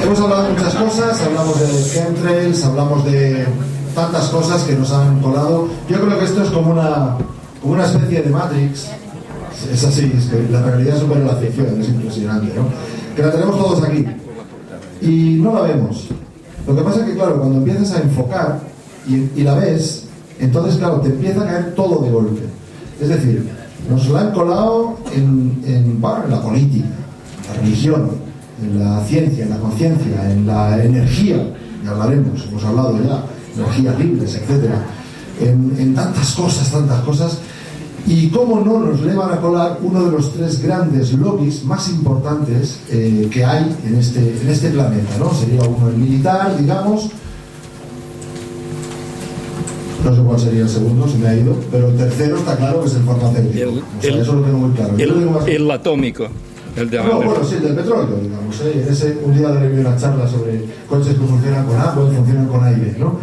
Hemos hablado de muchas cosas, hablamos de chemtrails, hablamos de tantas cosas que nos han colado. Yo creo que esto es como una especie de Matrix. Es así, es que la realidad supera la ficción, es impresionante, ¿no? Que la tenemos todos aquí y no la vemos. Lo que pasa es que, claro, cuando empiezas a enfocar y la ves, entonces, claro, te empieza a caer todo de golpe. Es decir, nos la han colado en la política, en la religión, en la ciencia, en la conciencia, en la energía, ya hablaremos, hemos hablado ya, energías libres, etcétera, en tantas cosas. Y cómo no nos le van a colar uno de los tres grandes lobbies más importantes que hay en este planeta, ¿no? Sería uno el militar, digamos. No sé cuál sería el segundo, se me ha ido, pero el tercero está claro que es el farmacéutico. Eso lo tengo muy claro. El atómico. El de sí, el del petróleo, digamos. Un día daré una charla sobre coches que funcionan con agua y funcionan con aire, ¿no?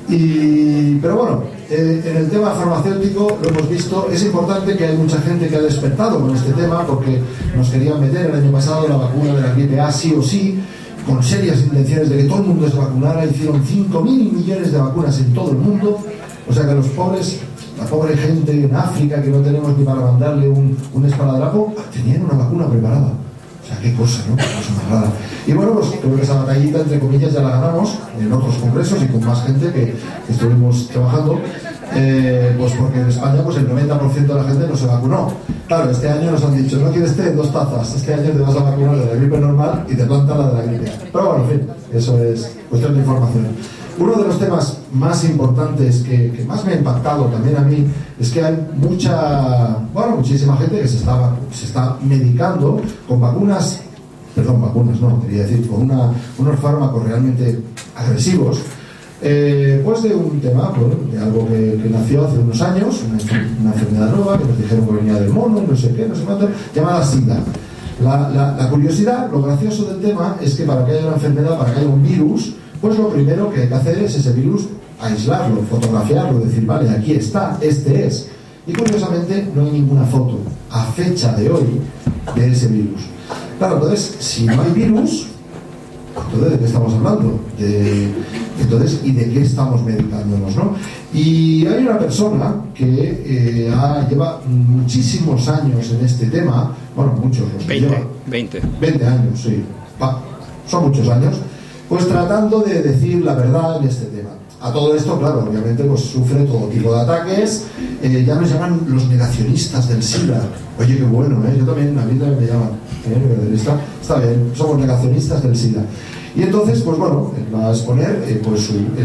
Pero bueno, en el tema farmacéutico lo hemos visto. Es importante que hay mucha gente que ha despertado con este tema porque nos querían meter el año pasado la vacuna de la gripe A sí o sí, con serias intenciones de que todo el mundo se vacunara. Hicieron 5.000 millones de vacunas en todo el mundo. O sea que la pobre gente en África, que no tenemos ni para mandarle un esparadrapo, tenían una vacuna preparada. O sea, qué cosa, ¿no? Qué cosa más rara. Y bueno, pues creo que esa batallita, entre comillas, ya la ganamos en otros congresos y con más gente que estuvimos trabajando, pues porque en España pues el 90% de la gente no se vacunó. Claro, este año nos han dicho, no quieres té, 2 tazas, este año te vas a vacunar de la gripe normal y te plantan la de la gripe. Pero bueno, en fin, eso es cuestión de información. Uno de los temas más importantes que más me ha impactado también a mí es que hay muchísima gente que se está medicando con con unos fármacos realmente agresivos, pues de un tema, de algo que nació hace unos años, una enfermedad nueva que nos dijeron que venía del mono, no sé cuánto, llamada SIDA. La curiosidad, lo gracioso del tema es que para que haya una enfermedad, para que haya un virus, pues lo primero que hay que hacer es ese virus aislarlo, fotografiarlo, decir, vale, aquí está, este es. Y curiosamente no hay ninguna foto a fecha de hoy de ese virus. Claro, entonces, si no hay virus, entonces ¿de qué estamos hablando? ¿Y de qué estamos medicándonos, no? Y hay una persona que lleva muchísimos años en este tema, muchos, los que lleva 20 años, sí, son muchos años, pues tratando de decir la verdad en este tema. A todo esto, claro, obviamente pues sufre todo tipo de ataques. Ya nos llaman los negacionistas del SIDA. Oye, qué bueno, yo también, a mí también me llaman negacionista. Está bien, somos negacionistas del SIDA. Y entonces, pues bueno, él va a exponer, él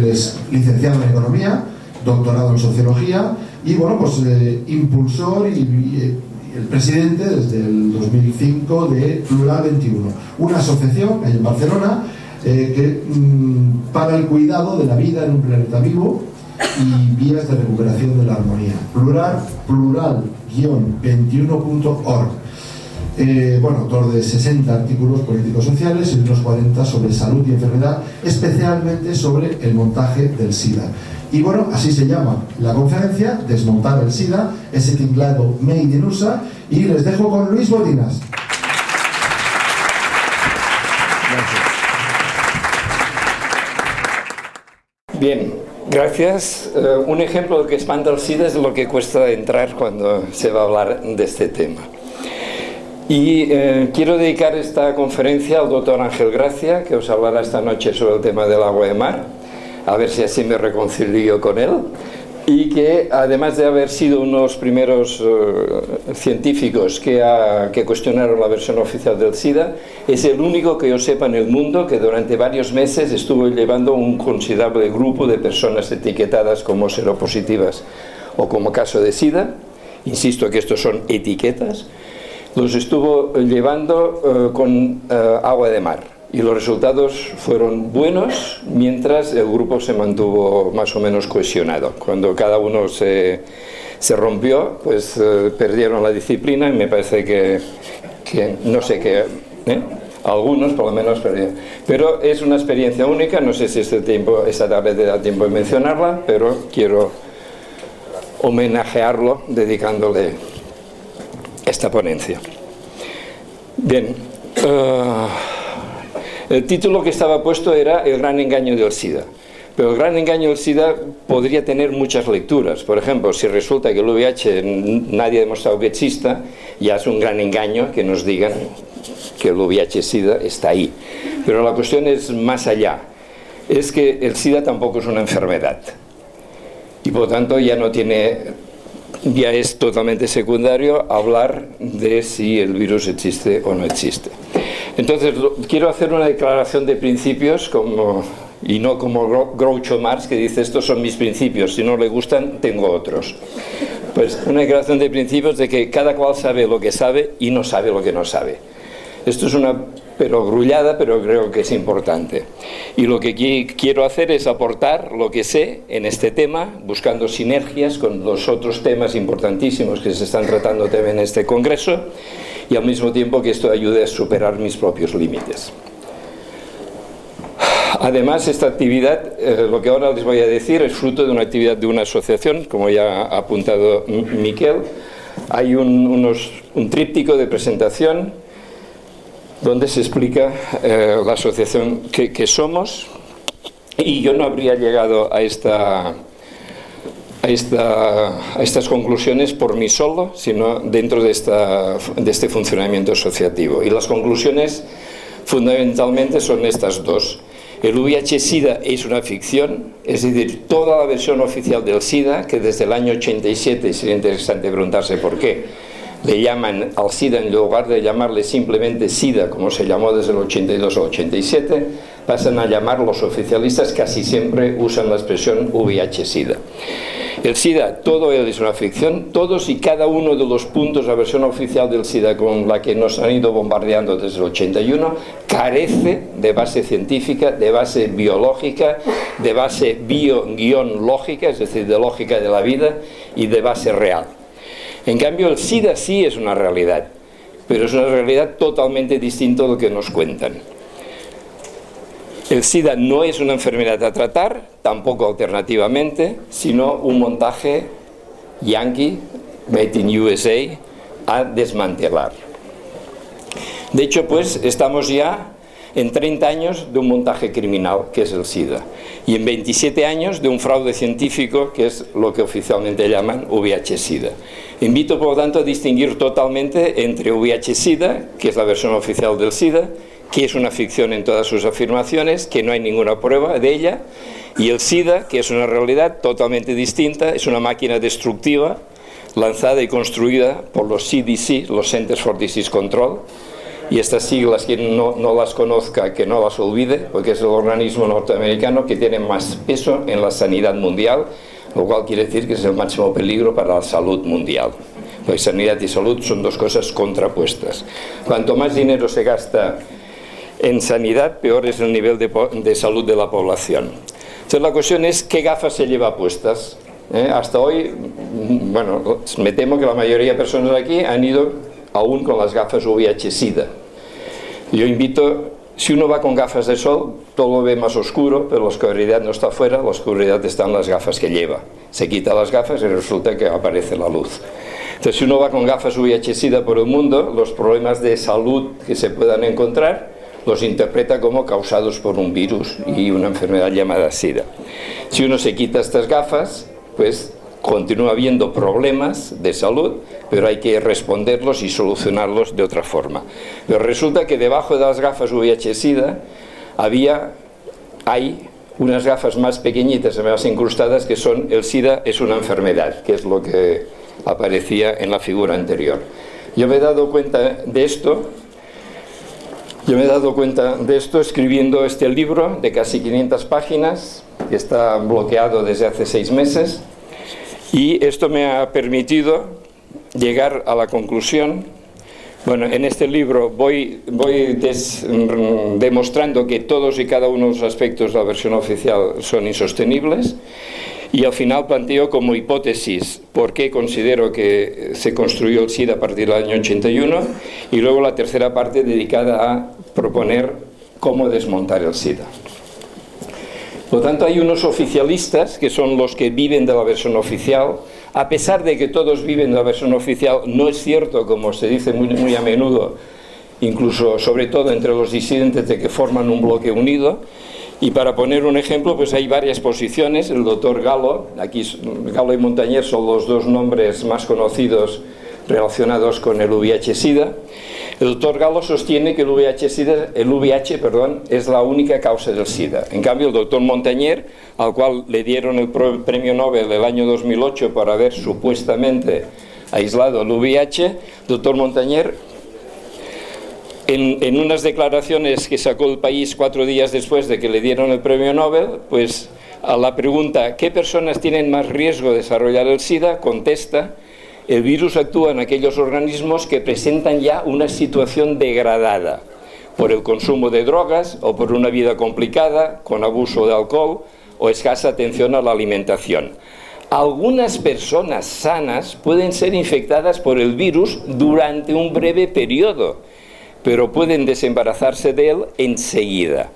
es licenciado en Economía, doctorado en Sociología y bueno, pues impulsor y el presidente desde el 2005 de Plural 21, una asociación que hay en Barcelona para el cuidado de la vida en un planeta vivo y vías de recuperación de la armonía. Plural-21.org. Autor de 60 artículos políticos sociales y unos 40 sobre salud y enfermedad, especialmente sobre el montaje del SIDA. Y bueno, así se llama la conferencia, Desmontar el SIDA, ese tinglado Made in USA, y les dejo con Luis Bodinas. Bien, gracias. Un ejemplo de lo que espanta el SIDA es lo que cuesta entrar cuando se va a hablar de este tema. Y quiero dedicar esta conferencia al doctor Ángel Gracia, que os hablará esta noche sobre el tema del agua de mar, a ver si así me reconcilio con él, y que además de haber sido unos primeros científicos que cuestionaron la versión oficial del SIDA, es el único que yo sepa en el mundo que durante varios meses estuvo llevando un considerable grupo de personas etiquetadas como seropositivas o como caso de SIDA. Insisto que estos son etiquetas. Los estuvo llevando con agua de mar y los resultados fueron buenos mientras el grupo se mantuvo más o menos cohesionado. Cuando cada uno se rompió, pues perdieron la disciplina y me parece que no sé qué, algunos por lo menos perdieron. Pero es una experiencia única, no sé si esta tarde te da tiempo de mencionarla, pero quiero homenajearlo dedicándole esta ponencia. Bien, El título que estaba puesto era El gran engaño del SIDA. Pero el gran engaño del SIDA podría tener muchas lecturas. Por ejemplo, si resulta que el VIH nadie ha demostrado que exista, ya es un gran engaño que nos digan que el VIH-SIDA está ahí. Pero la cuestión es más allá. Es que el SIDA tampoco es una enfermedad. Y por lo tanto ya es totalmente secundario hablar de si el virus existe o no existe. Entonces, quiero hacer una declaración de principios y no como Groucho Marx, que dice estos son mis principios, si no le gustan tengo otros. Pues una declaración de principios de que cada cual sabe lo que sabe y no sabe lo que no sabe. Esto es una perogrullada, pero creo que es importante. Y lo que quiero hacer es aportar lo que sé en este tema, buscando sinergias con los otros temas importantísimos que se están tratando también en este congreso, y al mismo tiempo que esto ayude a superar mis propios límites. Además, esta actividad, lo que ahora les voy a decir, es fruto de una actividad de una asociación, como ya ha apuntado Miquel. Hay un tríptico de presentación donde se explica la asociación que somos, y yo no habría llegado a estas conclusiones por mí solo, sino dentro de este funcionamiento asociativo. Y las conclusiones fundamentalmente son estas dos. El VIH-SIDA es una ficción, es decir, toda la versión oficial del SIDA, que desde el año 87, sería interesante preguntarse por qué, le llaman al SIDA en lugar de llamarle simplemente SIDA, como se llamó desde el 82 al 87, pasan a llamar los oficialistas, casi siempre usan la expresión VIH-SIDA. El SIDA, todo él es una ficción, todos y cada uno de los puntos, la versión oficial del SIDA con la que nos han ido bombardeando desde el 81, carece de base científica, de base biológica, de base bio-lógica, es decir, de lógica de la vida, y de base real. En cambio, el SIDA sí es una realidad, pero es una realidad totalmente distinta a lo que nos cuentan. El SIDA no es una enfermedad a tratar, tampoco alternativamente, sino un montaje yankee, made in USA, a desmantelar. De hecho, pues, estamos ya en 30 años de un montaje criminal, que es el SIDA, y en 27 años de un fraude científico, que es lo que oficialmente llaman VIH-SIDA. Invito, por lo tanto, a distinguir totalmente entre VIH-SIDA, que es la versión oficial del SIDA, que es una ficción en todas sus afirmaciones, que no hay ninguna prueba de ella, y el SIDA, que es una realidad totalmente distinta, es una máquina destructiva lanzada y construida por los CDC, los Centers for Disease Control, y estas siglas, quien no las conozca, que no las olvide, porque es el organismo norteamericano que tiene más peso en la sanidad mundial, lo cual quiere decir que es el máximo peligro para la salud mundial. Pues sanidad y salud son dos cosas contrapuestas. Cuanto más dinero se gasta en sanidad, peor es el nivel de salud de la población. Entonces la cuestión es qué gafas se lleva puestas. Hasta hoy, bueno, me temo que la mayoría de personas de aquí han ido aún con las gafas VIH-SIDA. Yo invito, si uno va con gafas de sol, todo lo ve más oscuro, pero la oscuridad no está afuera, la oscuridad está en las gafas que lleva. Se quita las gafas y resulta que aparece la luz. Entonces, si uno va con gafas VIH-SIDA por el mundo, los problemas de salud que se puedan encontrar los interpreta como causados por un virus y una enfermedad llamada SIDA. Si uno se quita estas gafas, pues continúa habiendo problemas de salud, pero hay que responderlos y solucionarlos de otra forma. Pero resulta que debajo de las gafas VIH-SIDA hay unas gafas más pequeñitas, más incrustadas, que son el SIDA es una enfermedad, que es lo que aparecía en la figura anterior. Yo me he dado cuenta de esto escribiendo este libro de casi 500 páginas, que está bloqueado desde hace 6 meses, y esto me ha permitido llegar a la conclusión. Bueno, en este libro voy demostrando que todos y cada uno de los aspectos de la versión oficial son insostenibles, y al final planteo como hipótesis por qué considero que se construyó el SIDA a partir del año 81, y luego la tercera parte dedicada a proponer cómo desmontar el SIDA. Por lo tanto, hay unos oficialistas que son los que viven de la versión oficial. A pesar de que todos viven de la versión oficial, no es cierto, como se dice muy a menudo, incluso sobre todo entre los disidentes de que forman un bloque unido. Y para poner un ejemplo, pues hay varias posiciones. El doctor Galo, aquí Galo y Montañer son los dos nombres más conocidos relacionados con el VIH-Sida. El doctor Galo sostiene que el VIH, es la única causa del SIDA. En cambio, el doctor Montañer, al cual le dieron el premio Nobel el año 2008 por haber supuestamente aislado el VIH, doctor Montañer, en unas declaraciones que sacó El País 4 días después de que le dieron el premio Nobel, pues a la pregunta ¿qué personas tienen más riesgo de desarrollar el SIDA?, contesta: el virus actúa en aquellos organismos que presentan ya una situación degradada por el consumo de drogas o por una vida complicada, con abuso de alcohol o escasa atención a la alimentación. Algunas personas sanas pueden ser infectadas por el virus durante un breve periodo, pero pueden desembarazarse de él enseguida.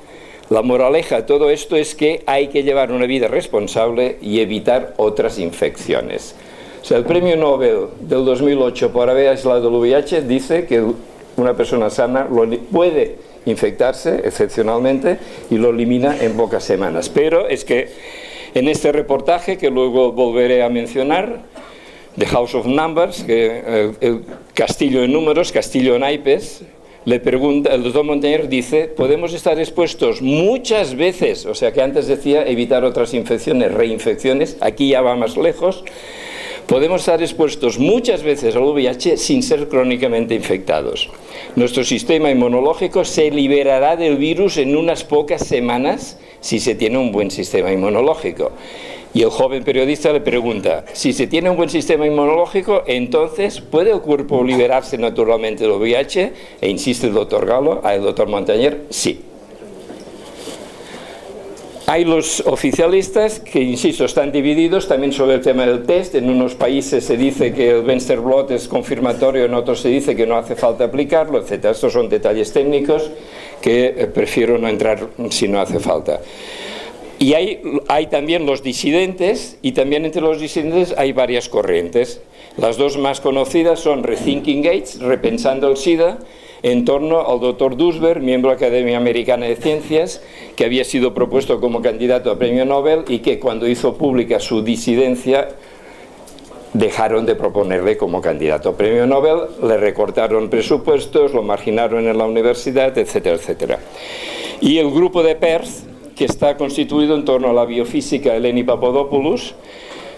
La moraleja de todo esto es que hay que llevar una vida responsable y evitar otras infecciones. O sea, el premio Nobel del 2008 por haber aislado el VIH dice que una persona sana puede infectarse excepcionalmente y lo elimina en pocas semanas. Pero es que en este reportaje, que luego volveré a mencionar, The House of Numbers, el castillo de números, castillo de naipes, le pregunta, el doctor Montañer dice: podemos estar expuestos muchas veces, o sea que antes decía evitar otras infecciones, reinfecciones, aquí ya va más lejos. Podemos estar expuestos muchas veces al VIH sin ser crónicamente infectados. Nuestro sistema inmunológico se liberará del virus en unas pocas semanas si se tiene un buen sistema inmunológico. Y el joven periodista le pregunta: si se tiene un buen sistema inmunológico, entonces ¿puede el cuerpo liberarse naturalmente del VIH? E insiste el doctor Galo, el doctor Montañer: sí. Hay los oficialistas que, insisto, están divididos también sobre el tema del test. En unos países se dice que el Westerblot es confirmatorio, en otros se dice que no hace falta aplicarlo, etc. Estos son detalles técnicos que prefiero no entrar si no hace falta. Y hay también los disidentes, y también entre los disidentes hay varias corrientes. Las dos más conocidas son Rethinking AIDS, repensando el SIDA, en torno al doctor Duisberg, miembro de la Academia Americana de Ciencias, que había sido propuesto como candidato a premio Nobel y que cuando hizo pública su disidencia dejaron de proponerle como candidato a premio Nobel, le recortaron presupuestos, lo marginaron en la universidad, etcétera, etcétera. Y el grupo de Perth, que está constituido en torno a la biofísica Eleni Papadopoulos,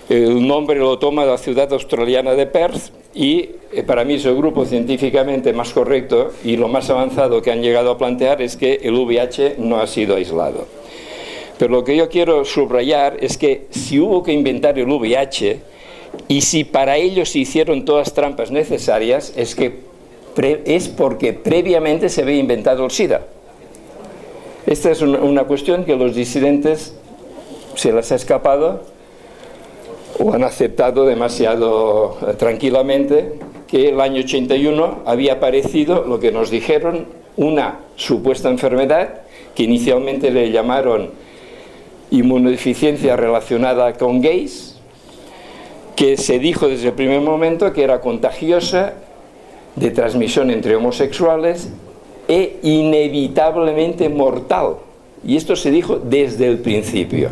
el nombre lo toma de la ciudad australiana de Perth, y para mí es el grupo científicamente más correcto y lo más avanzado que han llegado a plantear es que el VIH no ha sido aislado. Pero lo que yo quiero subrayar es que si hubo que inventar el VIH y si para ello se hicieron todas las trampas necesarias, es porque previamente se había inventado el SIDA. Esta es una cuestión que los disidentes se les ha escapado o han aceptado demasiado tranquilamente, que el año 81 había aparecido lo que nos dijeron, una supuesta enfermedad que inicialmente le llamaron inmunodeficiencia relacionada con gays, que se dijo desde el primer momento que era contagiosa, de transmisión entre homosexuales e inevitablemente mortal. Y esto se dijo desde el principio.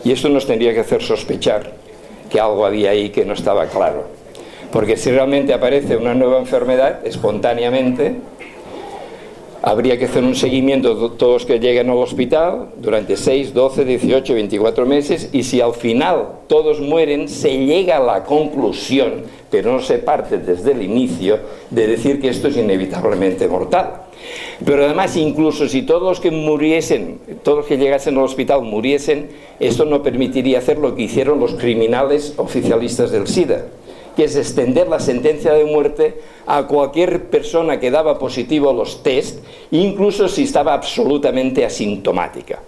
Y esto nos tendría que hacer sospechar que algo había ahí que no estaba claro. Porque si realmente aparece una nueva enfermedad espontáneamente, habría que hacer un seguimiento de todos los que lleguen al hospital durante 6, 12, 18, 24 meses, y si al final todos mueren, se llega a la conclusión, pero no se parte desde el inicio, de decir que esto es inevitablemente mortal. Pero además, incluso si todos los que muriesen, todos los que llegasen al hospital muriesen, esto no permitiría hacer lo que hicieron los criminales oficialistas del SIDA, que es extender la sentencia de muerte a cualquier persona que daba positivo a los test, incluso si estaba absolutamente asintomática.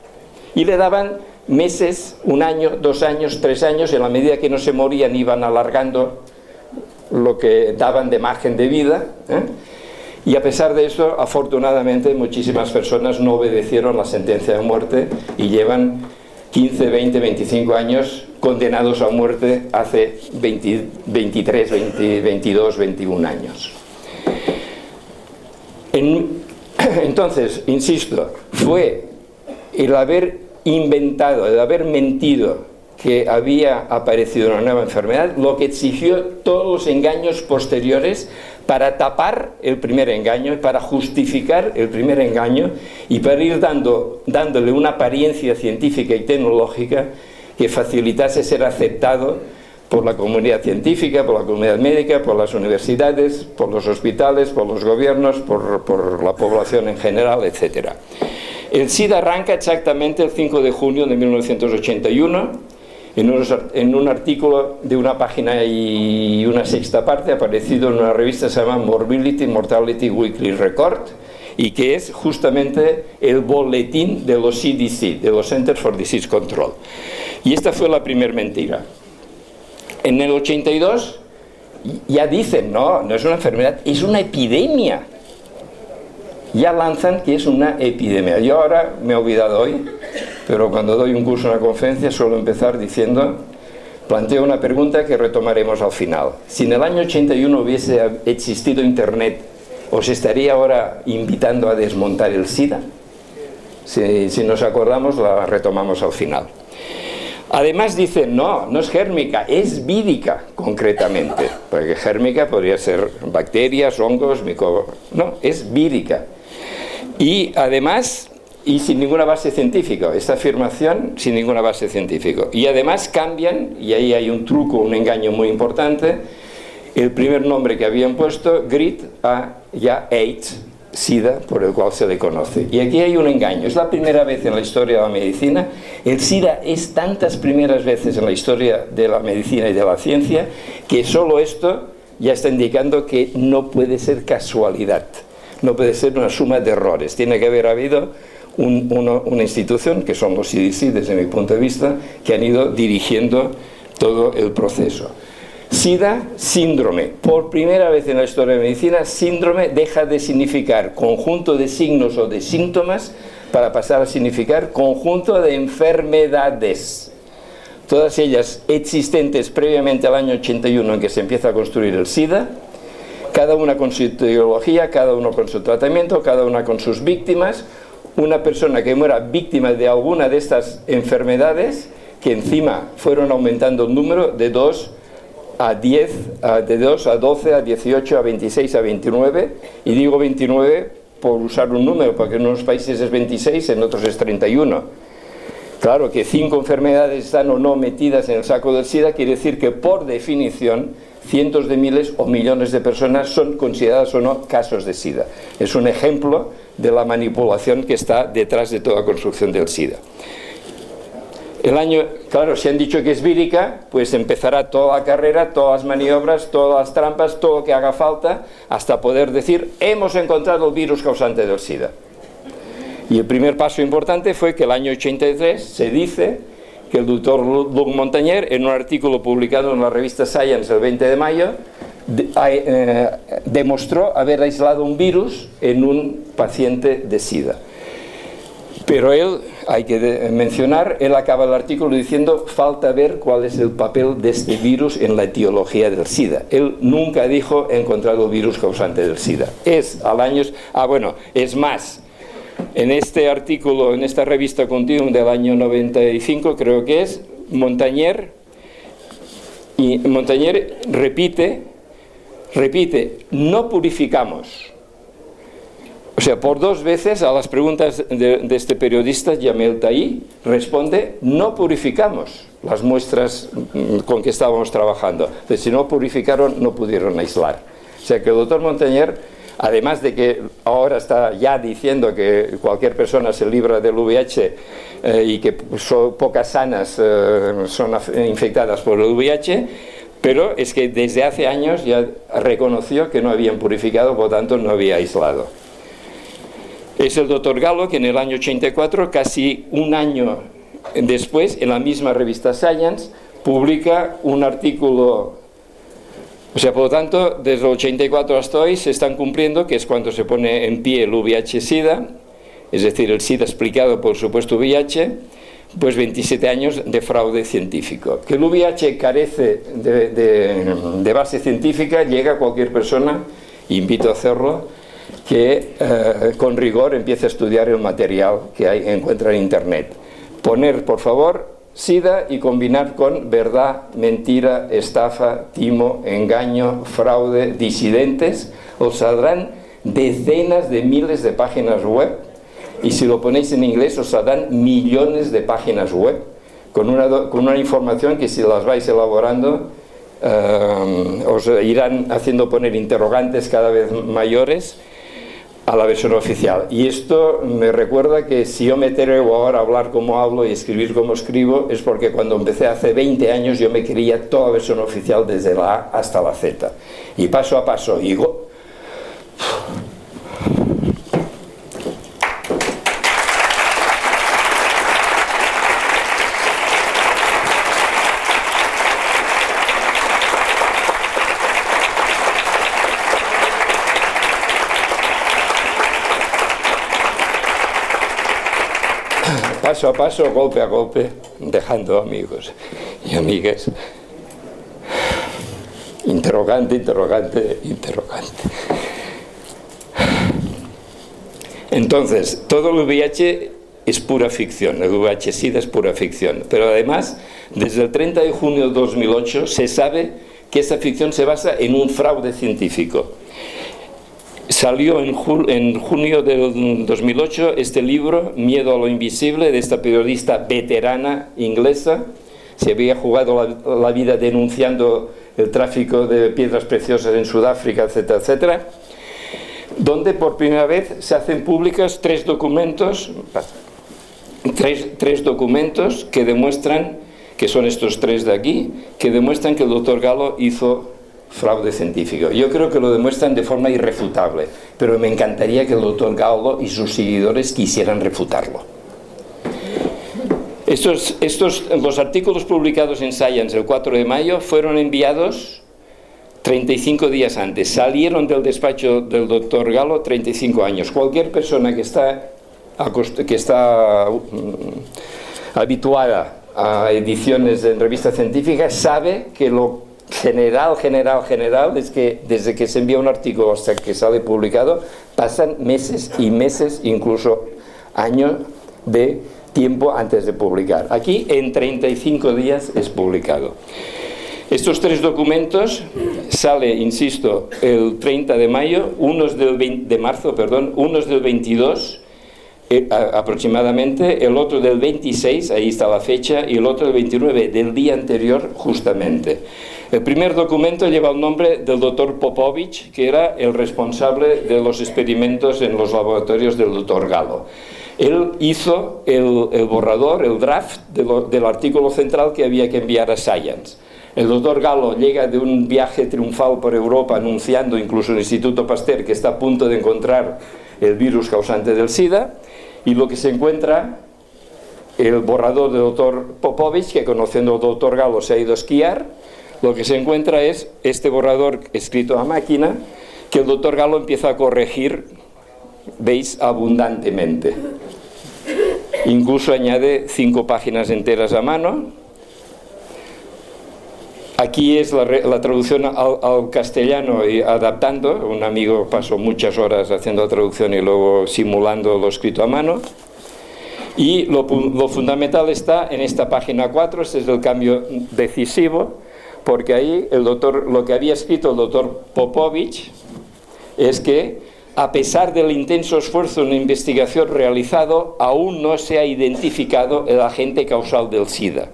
Y le daban meses, 1 año, 2 años, 3 años, en la medida que no se morían iban alargando lo que daban de margen de vida, Y a pesar de eso, afortunadamente, muchísimas personas no obedecieron la sentencia de muerte y llevan 15, 20, 25 años condenados a muerte hace 23, 22, 21 años. Entonces, insisto, fue el haber inventado, el haber mentido que había aparecido una nueva enfermedad lo que exigió todos los engaños posteriores para tapar el primer engaño, para justificar el primer engaño y para ir dándole una apariencia científica y tecnológica que facilitase ser aceptado por la comunidad científica, por la comunidad médica, por las universidades, por los hospitales, por los gobiernos, por la población en general, etc. El SIDA arranca exactamente el 5 de junio de 1981 en un artículo de una página y una sexta parte aparecido en una revista que se llama Morbidity Mortality Weekly Record, y que es justamente el boletín de los CDC, de los Centers for Disease Control. Y esta fue la primera mentira. En el 82 ya dicen, no es una enfermedad, es una epidemia. Ya lanzan que es una epidemia. Yo ahora me he olvidado hoy, pero cuando doy un curso en una conferencia suelo empezar diciendo, planteo una pregunta que retomaremos al final. Si en el año 81 hubiese existido Internet, ¿os estaría ahora invitando a desmontar el SIDA? Si nos acordamos, la retomamos al final. Además dicen, no es gérmica, es vírica concretamente, porque gérmica podría ser bacterias, hongos, no, es vírica. Y además, y sin ninguna base científica, esta afirmación sin ninguna base científica. Y además cambian, y ahí hay un truco, un engaño muy importante, el primer nombre que habían puesto, GRID, a ya AIDS, SIDA, por el cual se le conoce. Y aquí hay un engaño. Es la primera vez en la historia de la medicina. El SIDA es tantas primeras veces en la historia de la medicina y de la ciencia que solo esto ya está indicando que no puede ser casualidad. No puede ser una suma de errores. Tiene que haber habido una institución, que son los CDC desde mi punto de vista, que han ido dirigiendo todo el proceso. SIDA, síndrome. Por primera vez en la historia de la medicina, síndrome deja de significar conjunto de signos o de síntomas para pasar a significar conjunto de enfermedades. Todas ellas existentes previamente al año 81 en que se empieza a construir el SIDA, cada una con su etiología, cada uno con su tratamiento, cada una con sus víctimas. Una persona que muera víctima de alguna de estas enfermedades, que encima fueron aumentando el número de 2 a 10, de 2 a 12, a 18, a 26, a 29, y digo 29 por usar un número, porque en unos países es 26, en otros es 31. Claro que 5 enfermedades están o no metidas en el saco del SIDA, quiere decir que por definición cientos de miles o millones de personas son consideradas o no casos de SIDA. Es un ejemplo de la manipulación que está detrás de toda construcción del SIDA. Claro, si han dicho que es vírica, pues empezará toda la carrera, todas las maniobras, todas las trampas, todo lo que haga falta, hasta poder decir, hemos encontrado el virus causante del SIDA. Y el primer paso importante fue que el año 83 se dice que el doctor Luc Montagnier, en un artículo publicado en la revista Science el 20 de mayo, demostró haber aislado un virus en un paciente de SIDA. Pero él, hay que mencionar, él acaba el artículo diciendo falta ver cuál es el papel de este virus en la etiología del SIDA. Él nunca dijo he encontrado el virus causante del SIDA. Es más, en este artículo, en esta revista Continuum del año 95, creo que es, Montagnier repite, no purificamos. O sea, por 2 veces a las preguntas de este periodista, Jamel Tahi, responde, no purificamos las muestras con que estábamos trabajando. Entonces, si no purificaron, no pudieron aislar. O sea, que el doctor Montagnier, además de que ahora está ya diciendo que cualquier persona se libra del VIH y que pocas sanas son infectadas por el VIH, pero es que desde hace años ya reconoció que no habían purificado, por lo tanto no había aislado. Es el doctor Gallo que en el año 84, casi un año después, en la misma revista Science, publica un artículo. O sea, por lo tanto, desde el 84 hasta hoy se están cumpliendo, que es cuando se pone en pie el VIH-Sida, es decir, el SIDA explicado por supuesto VIH, pues 27 años de fraude científico. Que el VIH carece de base científica, llega a cualquier persona, invito a hacerlo, que con rigor empiece a estudiar el material que encuentra en Internet. Poner, por favor, SIDA y combinar con verdad, mentira, estafa, timo, engaño, fraude, disidentes. Os saldrán decenas de miles de páginas web, y si lo ponéis en inglés os saldrán millones de páginas web con una información que, si las vais elaborando, os irán haciendo poner interrogantes cada vez mayores a la versión oficial. Y esto me recuerda que si yo me atrevo ahora a hablar como hablo y escribir como escribo, es porque cuando empecé hace 20 años yo me creía toda versión oficial desde la A hasta la Z. Y paso a paso, paso a paso, golpe a golpe, dejando amigos y amigas. Interrogante, interrogante, interrogante. Entonces, todo el VIH es pura ficción, el VIH-Sida es pura ficción, pero además, desde el 30 de junio de 2008 se sabe que esa ficción se basa en un fraude científico. Salió en junio del 2008 este libro, Miedo a lo invisible, de esta periodista veterana inglesa. Se había jugado la vida denunciando el tráfico de piedras preciosas en Sudáfrica, etcétera, etcétera, donde por primera vez se hacen públicos tres documentos que demuestran, que son estos tres de aquí, que demuestran que el doctor Galo hizo fraude científico. Yo creo que lo demuestran de forma irrefutable, pero me encantaría que el doctor Galo y sus seguidores quisieran refutarlo. Los artículos publicados en Science el 4 de mayo fueron enviados 35 días antes. Salieron del despacho del doctor Galo 35 años. Cualquier persona que está habituada a ediciones en revistas científicas sabe que lo general es que desde que se envía un artículo hasta que sale publicado pasan meses y meses, incluso años de tiempo antes de publicar. Aquí en 35 días es publicado. Estos tres documentos sale, insisto, el 30 de mayo, unos del 22 aproximadamente, el otro del 26, ahí está la fecha, y el otro del 29, del día anterior justamente. El primer documento lleva el nombre del doctor Popovich, que era el responsable de los experimentos en los laboratorios del doctor Galo. Él hizo el borrador, el draft del artículo central que había que enviar a Science. El doctor Galo llega de un viaje triunfal por Europa anunciando incluso el Instituto Pasteur que está a punto de encontrar el virus causante del SIDA, y lo que se encuentra, el borrador del doctor Popovich, que conociendo al doctor Galo se ha ido a esquiar, lo que se encuentra es este borrador escrito a máquina que el doctor Galo empieza a corregir, veis, abundantemente. Incluso añade 5 páginas enteras a mano. Aquí es la traducción al castellano y adaptando. Un amigo pasó muchas horas haciendo la traducción y luego simulando lo escrito a mano. Y lo fundamental está en esta página 4, este es el cambio decisivo, porque ahí lo que había escrito el doctor Popovich es que, a pesar del intenso esfuerzo en investigación realizado, aún no se ha identificado el agente causal del SIDA.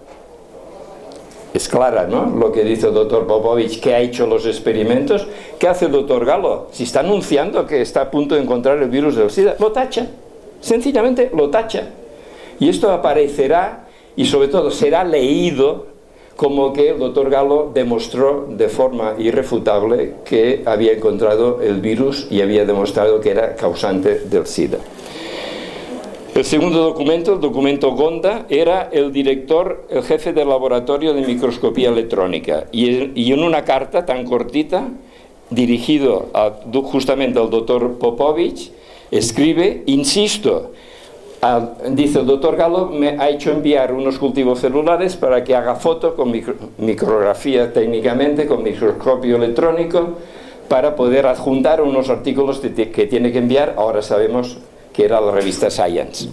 Es clara, ¿no?, lo que dice el doctor Popovich, que ha hecho los experimentos. ¿Qué hace el doctor Galo? Si está anunciando que está a punto de encontrar el virus del SIDA, lo tacha, sencillamente lo tacha. Y esto aparecerá y sobre todo será leído como que el doctor Galo demostró de forma irrefutable que había encontrado el virus y había demostrado que era causante del SIDA. El segundo documento, el documento Gonda, era el jefe del laboratorio de microscopía electrónica, y en una carta tan cortita, dirigido justamente al doctor Popovich, escribe, insisto, dice: el doctor Galo me ha hecho enviar unos cultivos celulares para que haga foto con micrografía técnicamente, con microscopio electrónico, para poder adjuntar unos artículos que tiene que enviar. Ahora sabemos que era la revista Science.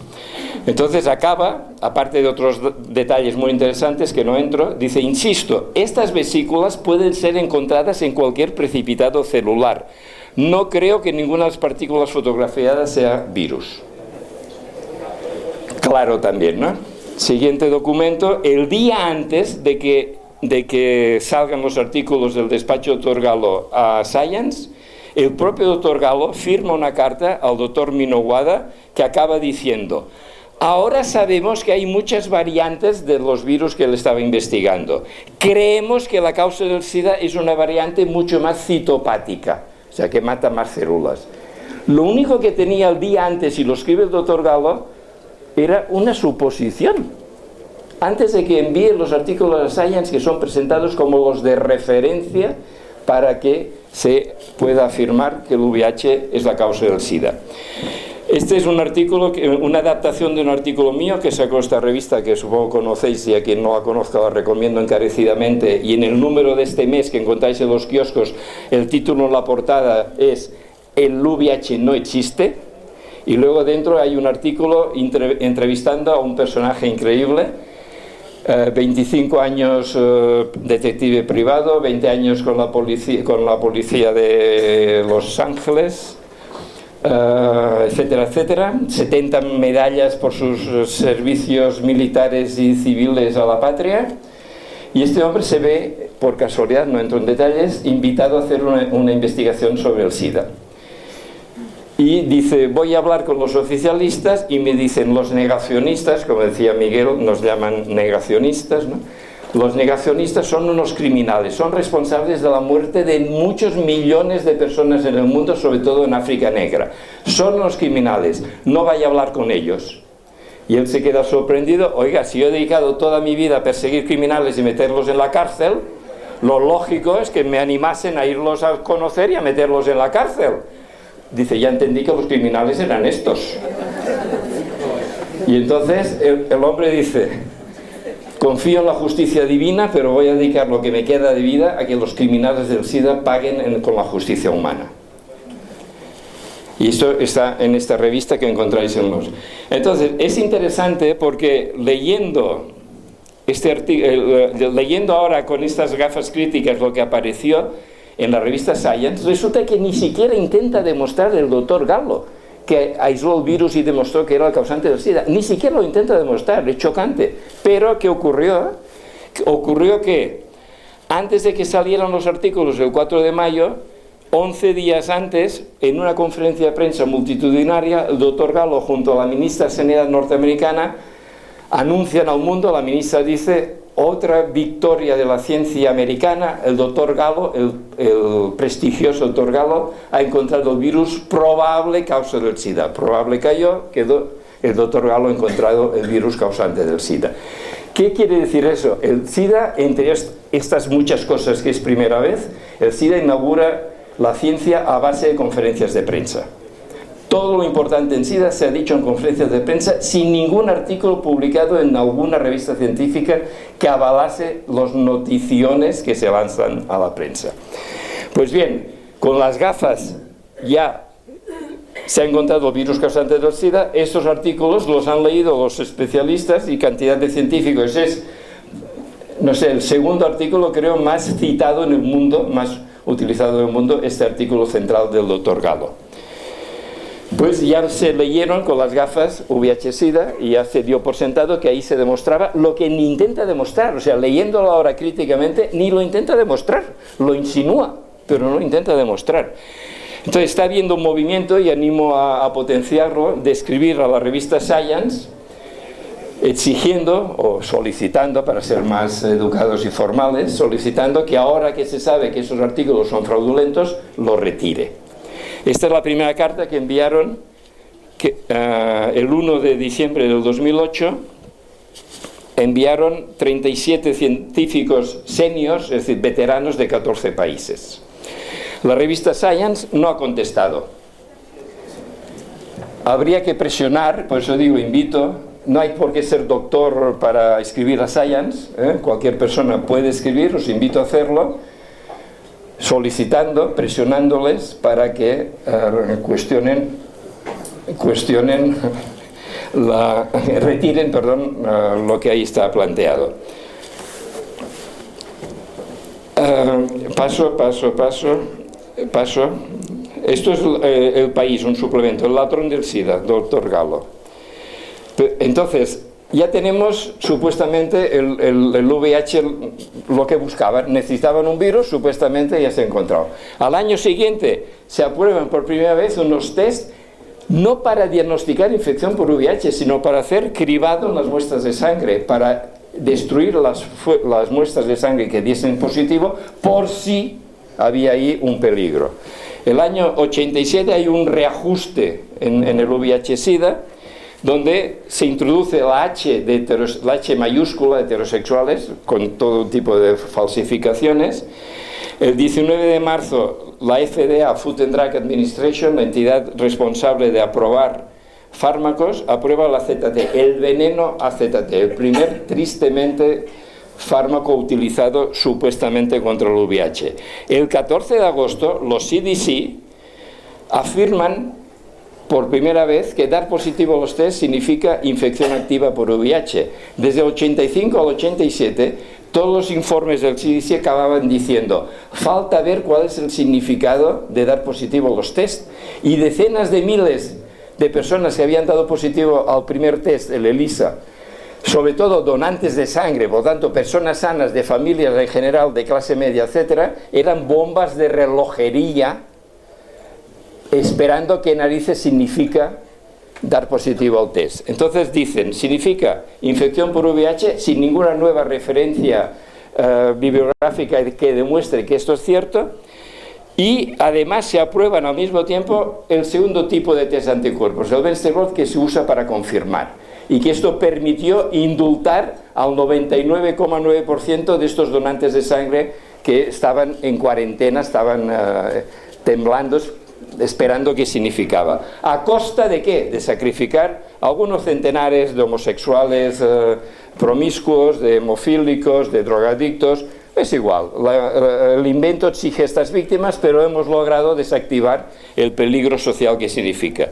Entonces acaba, aparte de otros detalles muy interesantes que no entro, dice: insisto, estas vesículas pueden ser encontradas en cualquier precipitado celular. No creo que ninguna de las partículas fotografiadas sea virus. Claro también, ¿no? Siguiente documento: el día antes de que salgan los artículos del despacho Dr. Gallo a Science, el propio Dr. Gallo firma una carta al Dr. Minowada que acaba diciendo: ahora sabemos que hay muchas variantes de los virus que él estaba investigando. Creemos que la causa del SIDA es una variante mucho más citopática, o sea, que mata más células. Lo único que tenía el día antes, y lo escribe el Dr. Gallo, era una suposición. Antes de que envíe los artículos a Science, que son presentados como los de referencia para que se pueda afirmar que el VIH es la causa del SIDA. Este es un artículo, una adaptación de un artículo mío que sacó esta revista, que supongo conocéis, y a quien no la conozca la recomiendo encarecidamente. Y en el número de este mes que encontráis en los kioscos, el título en la portada es "El VIH no existe". Y luego dentro hay un artículo entrevistando a un personaje increíble. 25 años detective privado, 20 años con la policía de Los Ángeles, etcétera, etcétera. 70 medallas por sus servicios militares y civiles a la patria. Y este hombre se ve, por casualidad, no entro en detalles, invitado a hacer una investigación sobre el SIDA. Y dice: voy a hablar con los oficialistas, y me dicen: los negacionistas, como decía Miguel, nos llaman negacionistas, ¿no? Los negacionistas son unos criminales, son responsables de la muerte de muchos millones de personas en el mundo, sobre todo en África negra. Son unos criminales, no vaya a hablar con ellos. Y él se queda sorprendido: oiga, si yo he dedicado toda mi vida a perseguir criminales y meterlos en la cárcel, lo lógico es que me animasen a irlos a conocer y a meterlos en la cárcel. Dice: ya entendí que los criminales eran estos. Y entonces el hombre dice: confío en la justicia divina, pero voy a dedicar lo que me queda de vida a que los criminales del SIDA paguen con la justicia humana. Y esto está en esta revista que encontráis en los... Entonces, es interesante porque leyendo leyendo ahora con estas gafas críticas lo que apareció en la revista Science, resulta que ni siquiera intenta demostrar el Dr. Gallo que aisló el virus y demostró que era el causante del SIDA. Ni siquiera lo intenta demostrar, es chocante. Pero ¿qué ocurrió? Ocurrió que antes de que salieran los artículos el 4 de mayo, 11 días antes, en una conferencia de prensa multitudinaria, el Dr. Gallo junto a la ministra de Sanidad norteamericana anuncian al mundo, la ministra dice: otra victoria de la ciencia americana, el Dr. Gallo, el prestigioso Dr. Gallo, ha encontrado el virus probable causa del SIDA. Probable cayó, quedó, el Dr. Gallo ha encontrado el virus causante del SIDA. ¿Qué quiere decir eso? El SIDA, entre estas muchas cosas que es primera vez, el SIDA inaugura la ciencia a base de conferencias de prensa. Todo lo importante en SIDA se ha dicho en conferencias de prensa sin ningún artículo publicado en alguna revista científica que avalase las noticiones que se lanzan a la prensa. Pues bien, con las gafas ya se ha encontrado el virus causante del SIDA. Estos artículos los han leído los especialistas y cantidad de científicos. Es, no sé, el segundo artículo creo más citado en el mundo, más utilizado en el mundo, este artículo central del Dr. Gallo. Pues ya se leyeron con las gafas VIH-Sida y ya se dio por sentado que ahí se demostraba lo que ni intenta demostrar. O sea, leyéndolo ahora críticamente, ni lo intenta demostrar, lo insinúa, pero no intenta demostrar. Entonces está habiendo un movimiento, y animo a potenciarlo, de escribir a la revista Science exigiendo o solicitando, para ser más educados y formales, solicitando que ahora que se sabe que esos artículos son fraudulentos, los retire. Esta es la primera carta que enviaron el 1 de diciembre del 2008. Enviaron 37 científicos seniors, es decir, veteranos de 14 países. La revista Science no ha contestado. Habría que presionar, por eso digo, invito, no hay por qué ser doctor para escribir a Science, cualquier persona puede escribir, os invito a hacerlo. solicitando, presionándoles para que retiren lo que ahí está planteado. Paso. Esto es El País, un suplemento, El ladrón del SIDA, doctor Galo. Entonces, ya tenemos supuestamente el VIH, lo que buscaban. Necesitaban un virus, supuestamente ya se ha encontrado. Al año siguiente se aprueban por primera vez unos test, no para diagnosticar infección por VIH, sino para hacer cribado en las muestras de sangre, para destruir las muestras de sangre que diesen positivo, por si había ahí un peligro. El año 87 hay un reajuste en el VIH-Sida, donde se introduce la H mayúscula de heterosexuales, con todo tipo de falsificaciones. El 19 de marzo, la FDA, Food and Drug Administration, la entidad responsable de aprobar fármacos, aprueba el AZT, el veneno AZT, el primer, tristemente, fármaco utilizado supuestamente contra el VIH. El 14 de agosto, los CDC afirman por primera vez que dar positivo a los test significa infección activa por VIH. Desde el 85 al 87, todos los informes del CDC acababan diciendo: falta ver cuál es el significado de dar positivo a los test. Y decenas de miles de personas que habían dado positivo al primer test, el ELISA, sobre todo donantes de sangre, por lo tanto personas sanas, de familias en general, de clase media, etcétera, eran bombas de relojería esperando qué narices significa dar positivo al test. Entonces dicen, significa infección por VIH sin ninguna nueva referencia bibliográfica que demuestre que esto es cierto, y además se aprueban al mismo tiempo el segundo tipo de test de anticuerpos, el Bensteroth, que se usa para confirmar, y que esto permitió indultar al 99,9% de estos donantes de sangre que estaban en cuarentena, estaban temblando, esperando qué significaba. ¿A costa de qué? De sacrificar algunos centenares de homosexuales promiscuos, de hemofílicos, de drogadictos. Es igual, el invento exige estas víctimas, pero hemos logrado desactivar el peligro social que significa.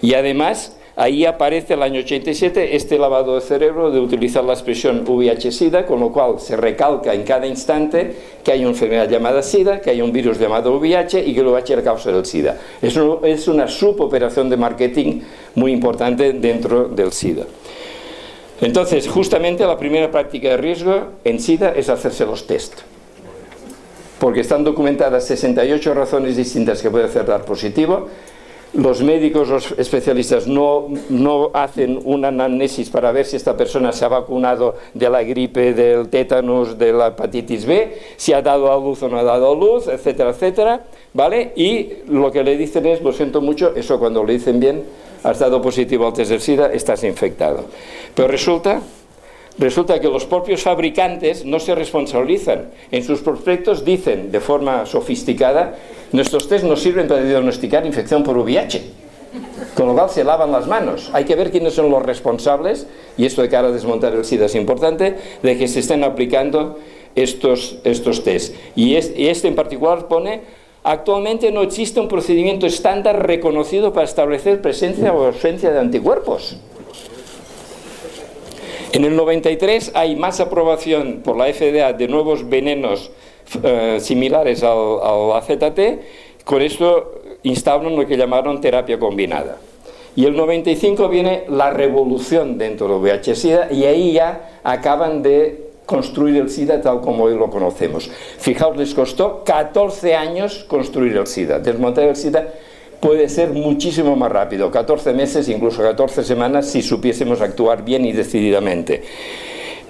Y además, ahí aparece el año 87 este lavado de cerebro de utilizar la expresión VIH-Sida, con lo cual se recalca en cada instante que hay una enfermedad llamada SIDA, que hay un virus llamado VIH y que el VIH es la causa del SIDA. Es una suboperación de marketing muy importante dentro del SIDA. Entonces, justamente la primera práctica de riesgo en SIDA es hacerse los test, porque están documentadas 68 razones distintas que puede hacer dar positivo. Los médicos, los especialistas no hacen una anamnesis para ver si esta persona se ha vacunado de la gripe, del tétanos, de la hepatitis B, si ha dado a luz o no ha dado a luz, etcétera, etcétera, ¿vale? Y lo que le dicen es, lo siento mucho, eso cuando le dicen bien, has dado positivo al test del SIDA, estás infectado. Pero resulta que los propios fabricantes no se responsabilizan. En sus prospectos dicen de forma sofisticada: nuestros test nos sirven para diagnosticar infección por VIH, con lo cual se lavan las manos. Hay que ver quiénes son los responsables, y esto de cara a desmontar el SIDA es importante, de que se estén aplicando estos test. Y este en particular pone: actualmente no existe un procedimiento estándar reconocido para establecer presencia o ausencia de anticuerpos. En el 93 hay más aprobación por la FDA de nuevos venenos similares al AZT. Con esto instauran lo que llamaron terapia combinada. Y el 95 viene la revolución dentro del VIH-Sida, y ahí ya acaban de construir el SIDA tal como hoy lo conocemos. Fijaos, les costó 14 años construir el SIDA. Desmontar el SIDA puede ser muchísimo más rápido, 14 meses, incluso 14 semanas, si supiésemos actuar bien y decididamente.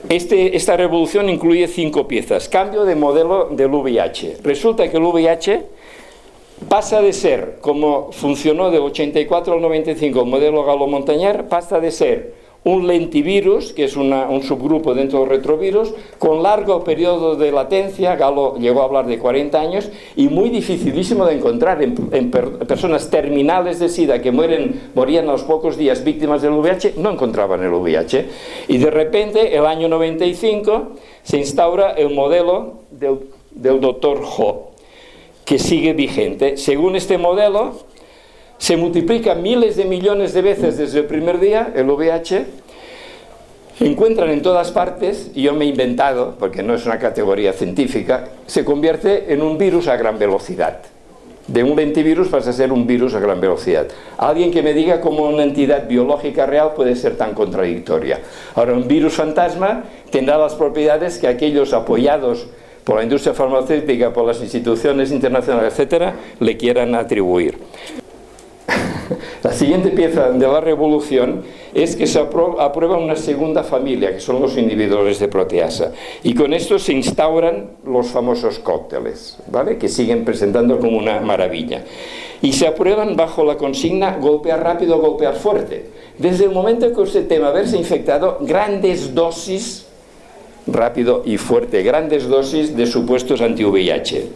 Esta revolución incluye 5 piezas. Cambio de modelo del VIH. Resulta que el VIH pasa de ser, como funcionó del 84 al 95 el modelo Galo-Montañer, pasa de ser un lentivirus, que es un subgrupo dentro del retrovirus, con largo periodo de latencia. Galo llegó a hablar de 40 años, y muy dificilísimo de encontrar en personas terminales de SIDA que morían a los pocos días víctimas del VIH, no encontraban el VIH. Y de repente, el año 95, se instaura el modelo del doctor Ho. que sigue vigente. Según este modelo, se multiplica miles de millones de veces desde el primer día el VIH, se encuentran en todas partes, y yo me he inventado, porque no es una categoría científica, se convierte en un virus a gran velocidad. De un lentivirus pasa a ser un virus a gran velocidad. Alguien que me diga cómo una entidad biológica real puede ser tan contradictoria. Ahora, un virus fantasma tendrá las propiedades que aquellos apoyados por la industria farmacéutica, por las instituciones internacionales, etcétera, le quieran atribuir. La siguiente pieza de la revolución es que se aprueba una segunda familia, que son los inhibidores de proteasa, y con esto se instauran los famosos cócteles, ¿vale?, que siguen presentando como una maravilla, y se aprueban bajo la consigna golpear rápido, golpear fuerte. Desde el momento que usted teme haberse infectado, grandes dosis, rápido y fuerte, grandes dosis de supuestos anti-VIH.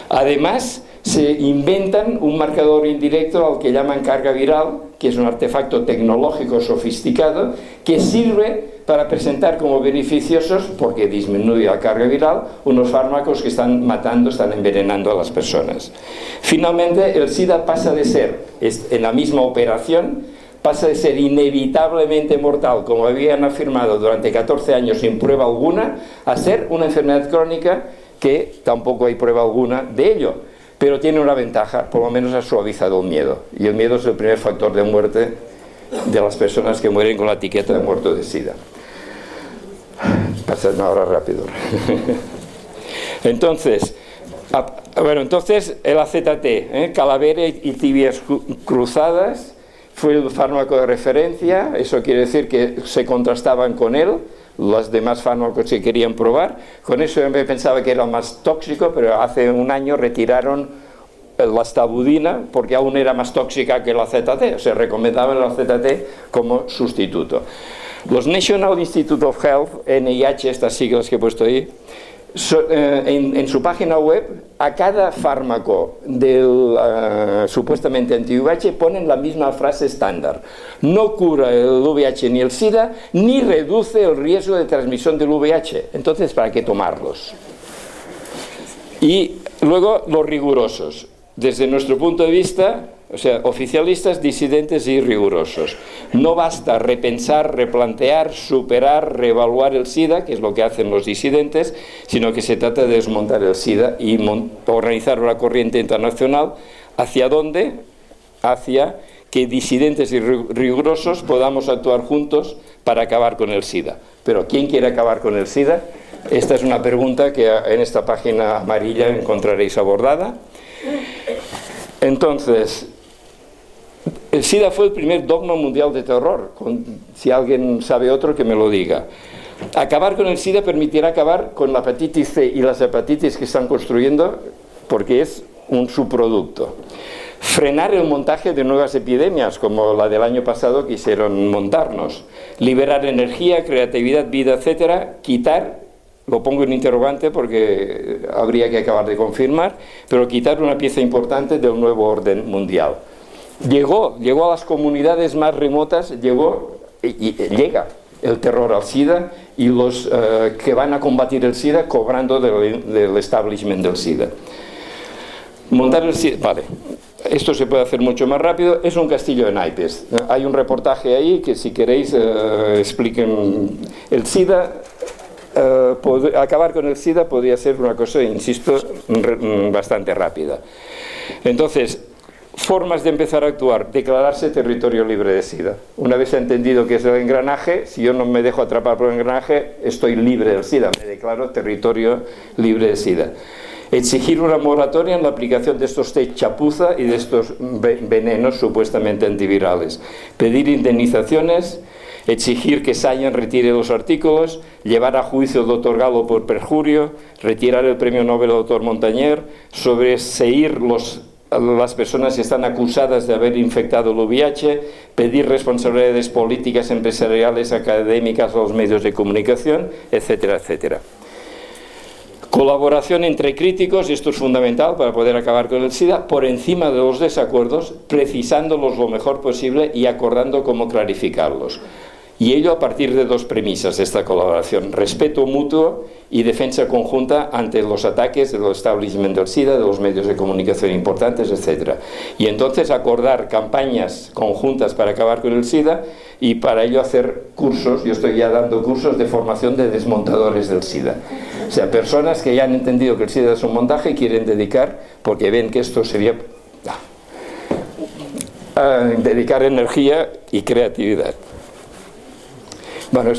Además, se inventan un marcador indirecto al que llaman carga viral, que es un artefacto tecnológico sofisticado que sirve para presentar como beneficiosos, porque disminuye la carga viral, unos fármacos que están matando, están envenenando a las personas. Finalmente, el SIDA pasa de ser, en la misma operación, pasa de ser inevitablemente mortal, como habían afirmado durante 14 años sin prueba alguna, a ser una enfermedad crónica que tampoco hay prueba alguna de ello. Pero tiene una ventaja, por lo menos ha suavizado el miedo. Y el miedo es el primer factor de muerte de las personas que mueren con la etiqueta de muerto de SIDA. Pasadme ahora rápido. Entonces el AZT, calavera y tibias cruzadas, fue el fármaco de referencia. Eso quiere decir que se contrastaban con él los demás fármacos que querían probar. Con eso yo pensaba que era el más tóxico, pero hace un año retiraron la estabudina porque aún era más tóxica que la AZT, o sea, recomendaban la AZT como sustituto. Los National Institute of Health, NIH, estas siglas que he puesto ahí, en su página web, a cada fármaco del supuestamente anti-VIH ponen la misma frase estándar: no cura el VIH ni el SIDA, ni reduce el riesgo de transmisión del VIH. Entonces, ¿para qué tomarlos? Y luego los rigurosos. Desde nuestro punto de vista, o sea, oficialistas, disidentes y rigurosos. No basta repensar, replantear, superar, reevaluar el SIDA, que es lo que hacen los disidentes, sino que se trata de desmontar el SIDA y organizar una corriente internacional. ¿Hacia dónde? Hacia que disidentes y rigurosos podamos actuar juntos para acabar con el SIDA. Pero ¿quién quiere acabar con el SIDA? Esta es una pregunta que en esta página amarilla encontraréis abordada. Entonces, el SIDA fue el primer dogma mundial de terror. Si alguien sabe otro, que me lo diga. Acabar con el SIDA permitirá acabar con la hepatitis C y las hepatitis que están construyendo, porque es un subproducto. Frenar el montaje de nuevas epidemias, como la del año pasado quisieron montarnos. Liberar energía, creatividad, vida, etcétera. Quitar, lo pongo en interrogante porque habría que acabar de confirmar, pero quitar una pieza importante del nuevo orden mundial. Llegó a las comunidades más remotas, llega el terror al SIDA y los que van a combatir el SIDA cobrando del establishment del SIDA. Montar el SIDA, vale, esto se puede hacer mucho más rápido, es un castillo de naipes. Hay un reportaje ahí que si queréis expliquen el SIDA. Acabar con el SIDA podría ser una cosa, insisto, bastante rápida. Entonces, formas de empezar a actuar: declararse territorio libre de SIDA. Una vez entendido que es el engranaje, si yo no me dejo atrapar por el engranaje, estoy libre del SIDA, me declaro territorio libre de SIDA. Exigir una moratoria en la aplicación de estos test chapuza y de estos venenos supuestamente antivirales. Pedir indemnizaciones. Exigir que Sayan retire los artículos, llevar a juicio al doctor Galo por perjurio, retirar el premio Nobel al doctor Montañer, sobreseír las personas que están acusadas de haber infectado el VIH, pedir responsabilidades políticas, empresariales, académicas a los medios de comunicación, etcétera, etcétera. Colaboración entre críticos, y esto es fundamental para poder acabar con el SIDA, por encima de los desacuerdos, precisándolos lo mejor posible y acordando cómo clarificarlos. Y ello a partir de dos premisas de esta colaboración: respeto mutuo y defensa conjunta ante los ataques del establishment del SIDA, de los medios de comunicación importantes, etc. Y entonces acordar campañas conjuntas para acabar con el SIDA, y para ello hacer cursos. Yo estoy ya dando cursos de formación de desmontadores del SIDA. O sea, personas que ya han entendido que el SIDA es un montaje y quieren dedicar, porque ven que esto sería dedicar energía y creatividad. Bueno,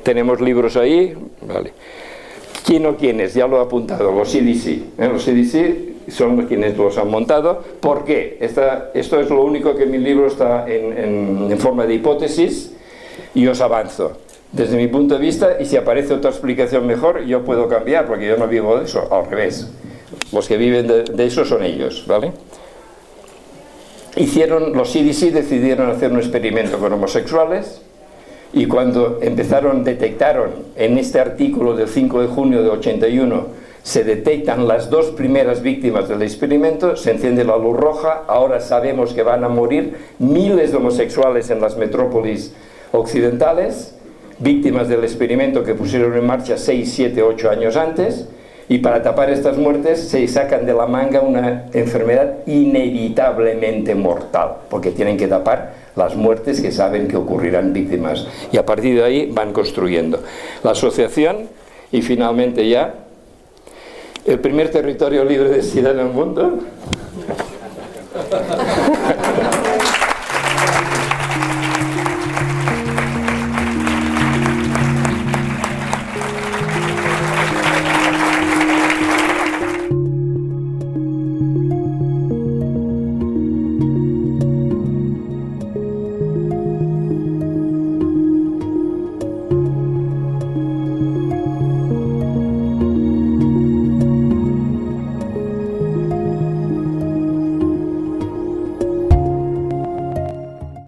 tenemos libros ahí, vale. ¿Quién o quiénes? Ya lo he apuntado, los CDC. Los CDC son quienes los han montado. ¿Por qué? Esto es lo único que en mi libro está en forma de hipótesis, y os avanzo. Desde mi punto de vista, y si aparece otra explicación mejor, yo puedo cambiar, porque yo no vivo de eso, al revés. Los que viven de eso son ellos, ¿vale? Los CDC decidieron hacer un experimento con homosexuales, y cuando detectaron en este artículo del 5 de junio de 81, se detectan las dos primeras víctimas del experimento, se enciende la luz roja. Ahora sabemos que van a morir miles de homosexuales en las metrópolis occidentales, víctimas del experimento que pusieron en marcha 6, 7, 8 años antes, y para tapar estas muertes se sacan de la manga una enfermedad inevitablemente mortal, porque tienen que tapar las muertes que saben que ocurrirán víctimas, y a partir de ahí van construyendo la asociación. Y finalmente ya, el primer territorio libre de SIDA en el mundo,